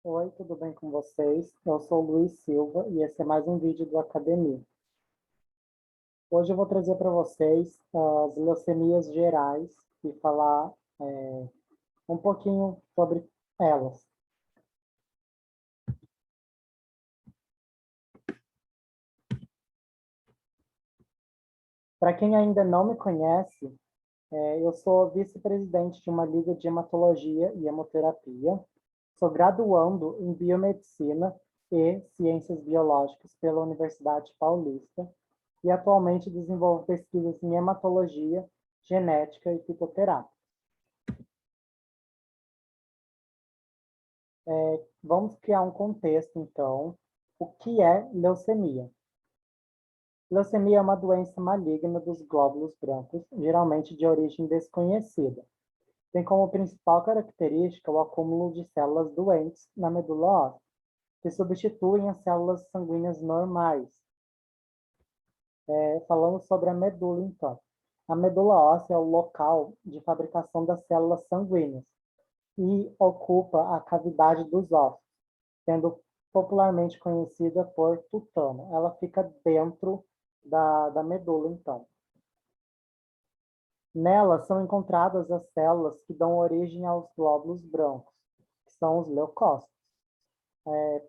Oi, tudo bem com vocês? Eu sou o Luiz Silva e esse é mais um vídeo do Academia. Hoje eu vou trazer para vocês as leucemias gerais e falar um pouquinho sobre elas. Para quem ainda não me conhece, eu sou vice-presidente de uma liga de hematologia e hemoterapia. Sou graduando em biomedicina e ciências biológicas pela Universidade Paulista e atualmente desenvolvo pesquisas em hematologia, genética e fitoterápica. Vamos criar um contexto, então. O que é leucemia? Leucemia é uma doença maligna dos glóbulos brancos, geralmente de origem desconhecida. Tem como principal característica o acúmulo de células doentes na medula óssea, que substituem as células sanguíneas normais. Falando sobre a medula, então. A medula óssea é o local de fabricação das células sanguíneas e ocupa a cavidade dos ossos, sendo popularmente conhecida por tutano. Ela fica dentro da medula, então. Nela são encontradas as células que dão origem aos glóbulos brancos, que são os leucócitos.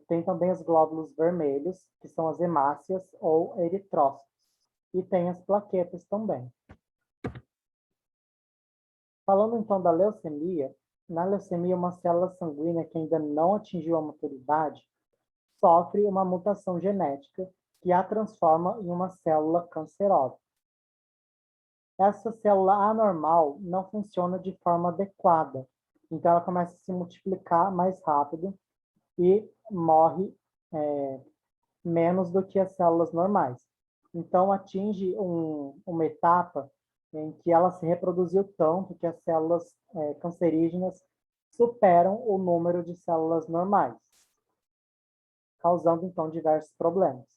Tem também os glóbulos vermelhos, que são as hemácias ou eritrócitos. E tem as plaquetas também. Falando então da leucemia, na leucemia, uma célula sanguínea que ainda não atingiu a maturidade sofre uma mutação genética que a transforma em uma célula cancerosa. Essa célula anormal não funciona de forma adequada, então ela começa a se multiplicar mais rápido e morre menos do que as células normais. Então atinge uma etapa em que ela se reproduziu tanto que as células cancerígenas superam o número de células normais, causando então diversos problemas.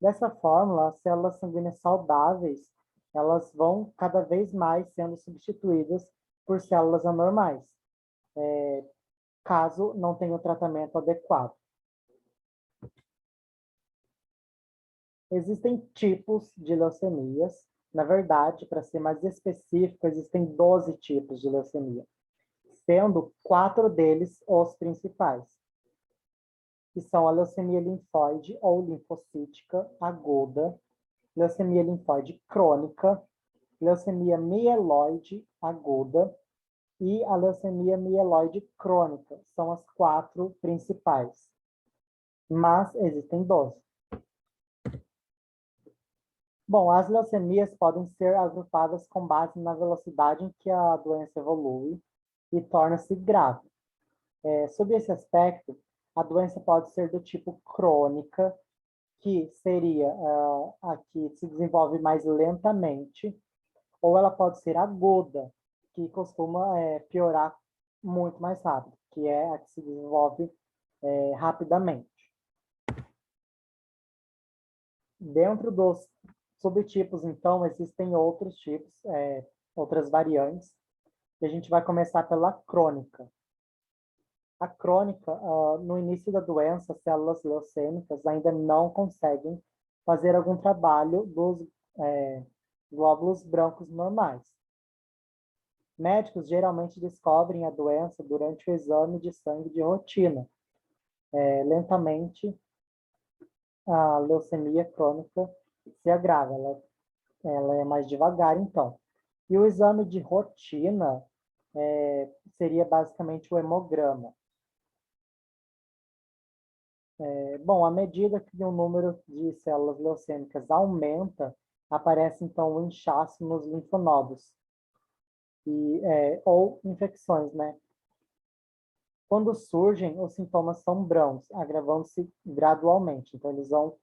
Dessa forma, as células sanguíneas saudáveis, elas vão cada vez mais sendo substituídas por células anormais, caso não tenha o tratamento adequado. Existem tipos de leucemias. Na verdade, para ser mais específico, existem 12 tipos de leucemia, sendo 4 deles os principais, que são a leucemia linfóide ou linfocítica aguda, leucemia linfóide crônica, leucemia mieloide aguda e a leucemia mieloide crônica. São as 4 principais, mas existem 12. Bom, as leucemias podem ser agrupadas com base na velocidade em que a doença evolui e torna-se grave. Sob esse aspecto, a doença pode ser do tipo crônica, que seria a que se desenvolve mais lentamente, ou ela pode ser aguda, que costuma piorar muito mais rápido, que é a que se desenvolve rapidamente. Dentro dos subtipos, então, existem outros tipos, outras variantes, e a gente vai começar pela crônica. A crônica, no início da doença, as células leucêmicas ainda não conseguem fazer algum trabalho dos glóbulos brancos normais. Médicos geralmente descobrem a doença durante o exame de sangue de rotina. Lentamente, a leucemia crônica se agrava, ela é mais devagar, então. E o exame de rotina seria basicamente o hemograma. Bom, à medida que o número de células leucêmicas aumenta, aparece então o inchaço nos linfonodos ou infecções, né? Quando surgem, os sintomas são brãos, agravando-se gradualmente. Então, eles vão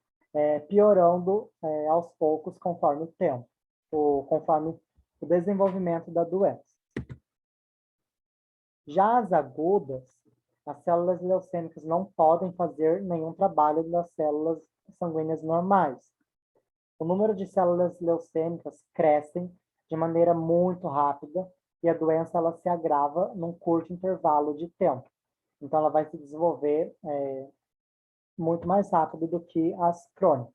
piorando aos poucos conforme o tempo, conforme o desenvolvimento da doença. Já as agudas, as células leucêmicas não podem fazer nenhum trabalho das células sanguíneas normais. O número de células leucêmicas crescem de maneira muito rápida e a doença ela se agrava num curto intervalo de tempo. Então, ela vai se desenvolver muito mais rápido do que as crônicas.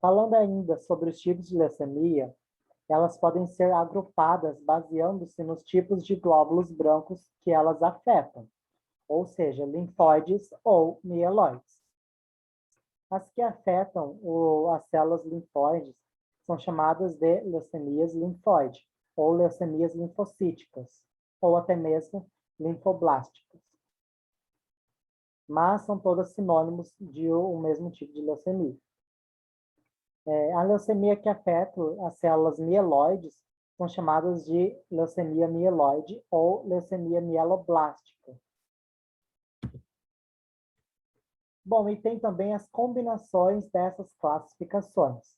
Falando ainda sobre os tipos de leucemia, elas podem ser agrupadas baseando-se nos tipos de glóbulos brancos que elas afetam, ou seja, linfóides ou mieloides. As que afetam as células linfóides são chamadas de leucemias linfóide, ou leucemias linfocíticas, ou até mesmo linfoblásticas. Mas são todas sinônimos de um mesmo tipo de leucemia. A leucemia que afeta as células mieloides são chamadas de leucemia mieloide ou leucemia mieloblástica. Bom, e tem também as combinações dessas classificações.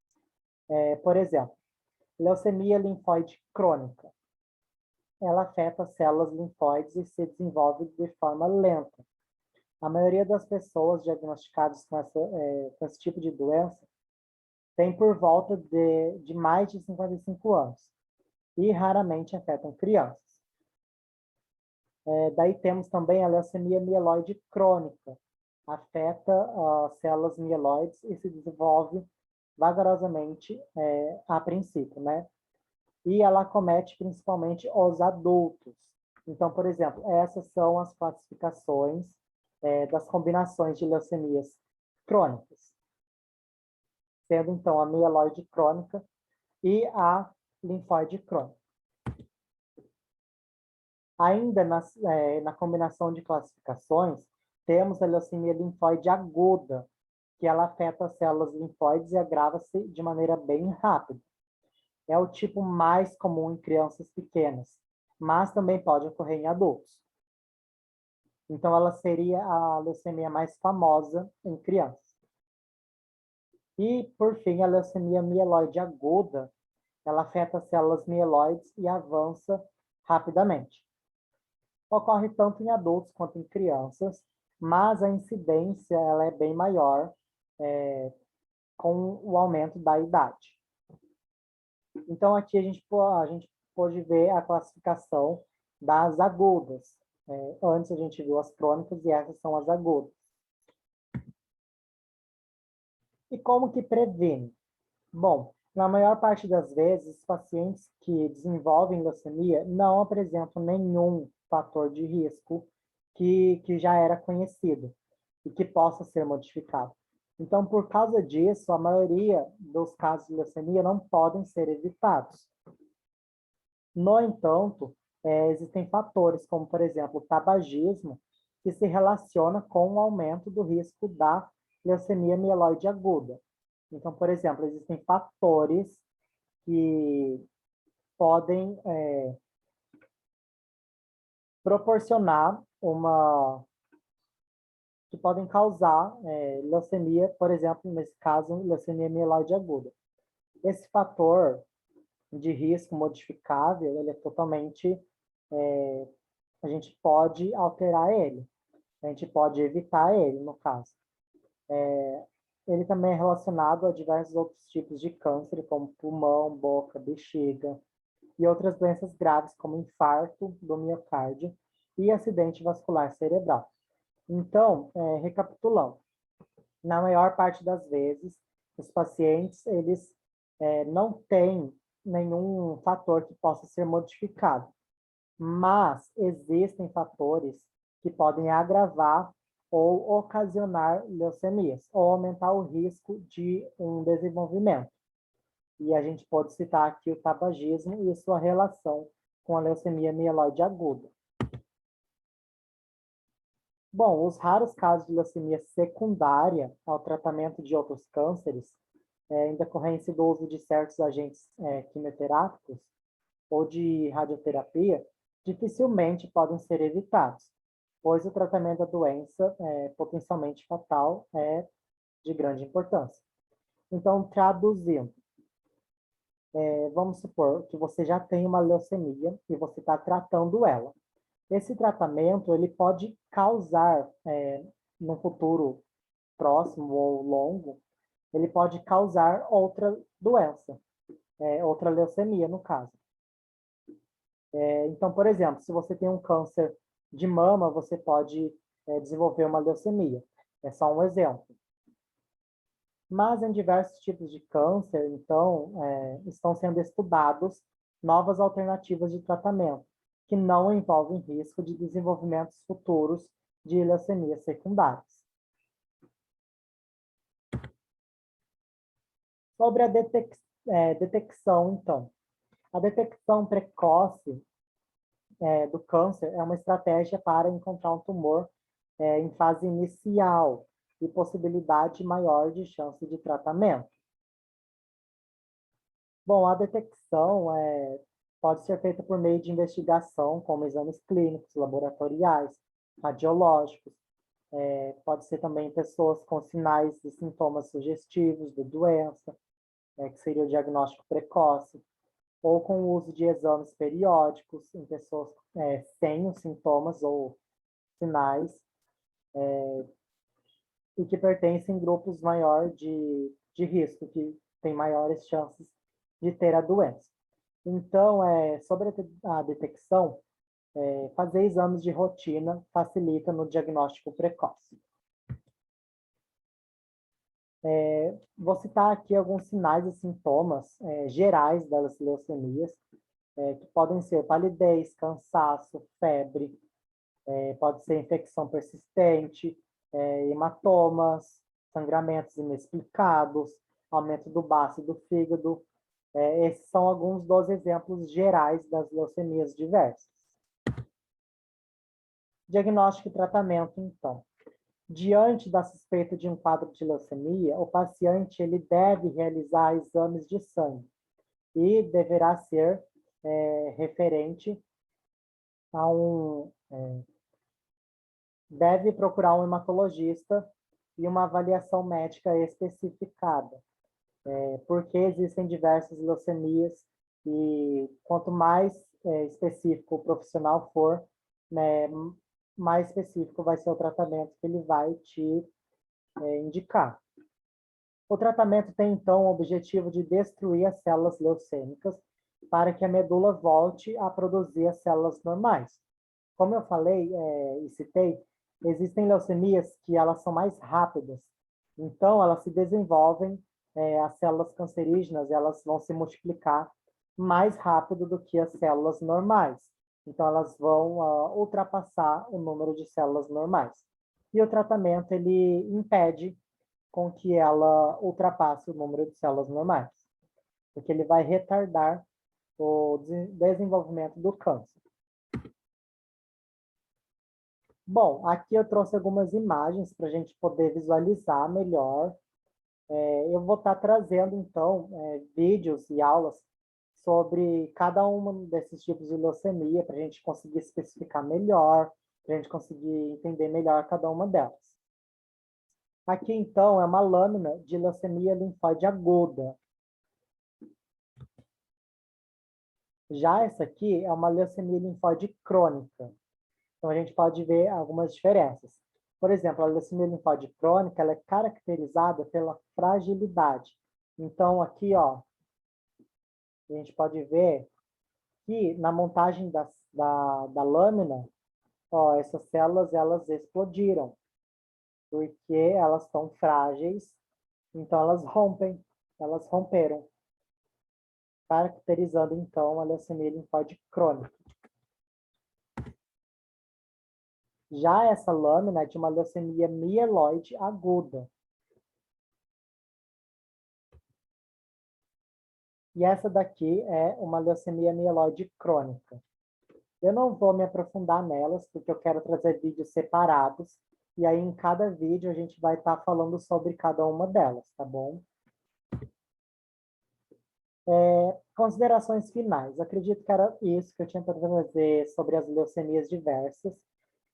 Por exemplo, leucemia linfóide crônica. Ela afeta as células linfóides e se desenvolve de forma lenta. A maioria das pessoas diagnosticadas com esse tipo de doença tem por volta de mais de 55 anos e raramente afetam crianças. Daí temos também a leucemia mieloide crônica. Afeta as células mieloides e se desenvolve vagarosamente a princípio, né? E ela acomete principalmente os adultos. Então, por exemplo, essas são as classificações das combinações de leucemias crônicas, sendo então a mieloide crônica e a linfóide crônica. Ainda na combinação de classificações, temos a leucemia linfóide aguda, que ela afeta as células linfóides e agrava-se de maneira bem rápida. É o tipo mais comum em crianças pequenas, mas também pode ocorrer em adultos. Então, ela seria a leucemia mais famosa em crianças. E, por fim, a leucemia mieloide aguda, ela afeta as células mieloides e avança rapidamente. Ocorre tanto em adultos quanto em crianças, mas a incidência ela é bem maior com o aumento da idade. Então, aqui a gente pode ver a classificação das agudas. Antes a gente viu as crônicas e essas são as agudas. E como que previne? Bom, na maior parte das vezes, os pacientes que desenvolvem leucemia não apresentam nenhum fator de risco que já era conhecido e que possa ser modificado. Então, por causa disso, a maioria dos casos de leucemia não podem ser evitados. No entanto, existem fatores, como, por exemplo, o tabagismo, que se relaciona com o aumento do risco da leucemia mieloide aguda. Então, por exemplo, existem fatores que podem proporcionar que podem causar leucemia, por exemplo, nesse caso, leucemia mieloide aguda. Esse fator de risco modificável, ele é totalmente, a gente pode alterar ele, a gente pode evitar ele, no caso. Ele também é relacionado a diversos outros tipos de câncer, como pulmão, boca, bexiga, e outras doenças graves, como infarto do miocárdio e acidente vascular cerebral. Então, recapitulando, na maior parte das vezes, os pacientes, eles não têm nenhum fator que possa ser modificado, mas existem fatores que podem agravar ou ocasionar leucemias, ou aumentar o risco de um desenvolvimento. E a gente pode citar aqui o tabagismo e sua relação com a leucemia mieloide aguda. Bom, os raros casos de leucemia secundária ao tratamento de outros cânceres, em decorrência do uso de certos agentes quimioterápicos ou de radioterapia, dificilmente podem ser evitados, pois o tratamento da doença potencialmente fatal é de grande importância. Então, traduzindo, vamos supor que você já tem uma leucemia e você está tratando ela. Esse tratamento ele pode causar, no futuro próximo ou longo, ele pode causar outra doença, outra leucemia, no caso. Então, por exemplo, se você tem um câncer de mama, você pode desenvolver uma leucemia. É só um exemplo. Mas em diversos tipos de câncer, então, estão sendo estudados novas alternativas de tratamento, que não envolvem risco de desenvolvimentos futuros de leucemias secundárias. Sobre a detecção, então. A detecção precoce do câncer é uma estratégia para encontrar um tumor em fase inicial e possibilidade maior de chance de tratamento. Bom, a detecção pode ser feita por meio de investigação, como exames clínicos, laboratoriais, radiológicos. Pode ser também pessoas com sinais e sintomas sugestivos da doença, que seria o diagnóstico precoce, ou com o uso de exames periódicos em pessoas sem os sintomas ou sinais, e que pertencem em grupos maior de risco, que têm maiores chances de ter a doença. Então, sobre a detecção, fazer exames de rotina facilita no diagnóstico precoce. Vou citar aqui alguns sinais e sintomas gerais das leucemias, que podem ser palidez, cansaço, febre, pode ser infecção persistente, hematomas, sangramentos inexplicados, aumento do baço e do fígado. Esses são alguns dos exemplos gerais das leucemias diversas. Diagnóstico e tratamento, então. Diante da suspeita de um quadro de leucemia, o paciente ele deve realizar exames de sangue e deverá ser referente a deve procurar um hematologista e uma avaliação médica especificada, porque existem diversas leucemias e quanto mais específico o profissional for, né, mais específico vai ser o tratamento que ele vai te indicar. O tratamento tem, então, o objetivo de destruir as células leucêmicas para que a medula volte a produzir as células normais. Como eu falei e citei, existem leucemias que elas são mais rápidas. Então, elas se desenvolvem, as células cancerígenas, elas vão se multiplicar mais rápido do que as células normais. Então, elas vão ultrapassar o número de células normais. E o tratamento, ele impede com que ela ultrapasse o número de células normais, porque ele vai retardar o desenvolvimento do câncer. Bom, aqui eu trouxe algumas imagens para a gente poder visualizar melhor. Eu vou estar trazendo, então, vídeos e aulas sobre cada um desses tipos de leucemia, para a gente conseguir especificar melhor, para a gente conseguir entender melhor cada uma delas. Aqui, então, é uma lâmina de leucemia linfóide aguda. Já essa aqui é uma leucemia linfóide crônica. Então, a gente pode ver algumas diferenças. Por exemplo, a leucemia linfóide crônica ela é caracterizada pela fragilidade. Então, aqui, ó, a gente pode ver que na montagem da lâmina, ó, essas células elas explodiram, porque elas estão frágeis, então elas romperam, caracterizando então a leucemia linfóide crônica. Já essa lâmina é de uma leucemia mieloide aguda. E essa daqui é uma leucemia mieloide crônica. Eu não vou me aprofundar nelas, porque eu quero trazer vídeos separados. E aí, em cada vídeo, a gente vai estar falando sobre cada uma delas, tá bom? Considerações finais. Acredito que era isso que eu tinha para trazer sobre as leucemias diversas.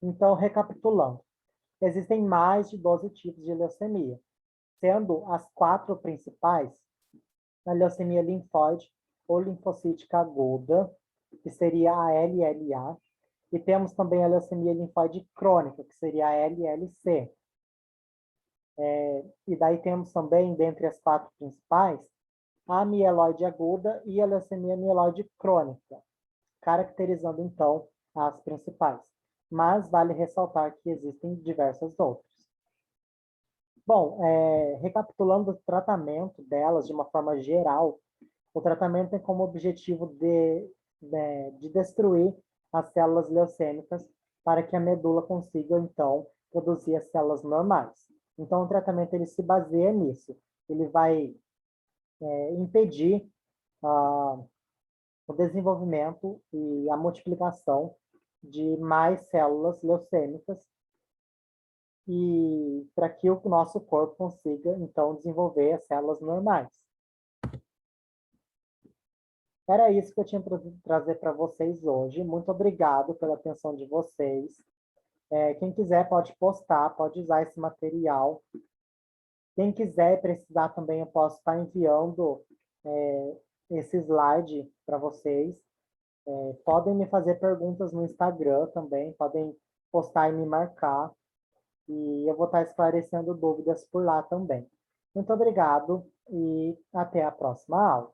Então, recapitulando. Existem mais de 12 tipos de leucemia, sendo as 4 principais a leucemia linfóide ou linfocítica aguda, que seria a LLA, e temos também a leucemia linfóide crônica, que seria a LLC. E daí temos também, dentre as 4 principais, a mieloide aguda e a leucemia mieloide crônica. caracterizando, então, as principais. Mas vale ressaltar que existem diversas outras. Bom, recapitulando o tratamento delas de uma forma geral, o tratamento tem como objetivo de destruir as células leucêmicas para que a medula consiga, então, produzir as células normais. Então, o tratamento ele se baseia nisso. Ele vai impedir o desenvolvimento e a multiplicação de mais células leucêmicas e para que o nosso corpo consiga, então, desenvolver as células normais. Era isso que eu tinha para trazer para vocês hoje. Muito obrigado pela atenção de vocês. Quem quiser pode postar, pode usar esse material. Quem quiser precisar também, eu posso estar enviando esse slide para vocês. Podem me fazer perguntas no Instagram também, podem postar e me marcar. E eu vou estar esclarecendo dúvidas por lá também. Muito obrigado e até a próxima aula.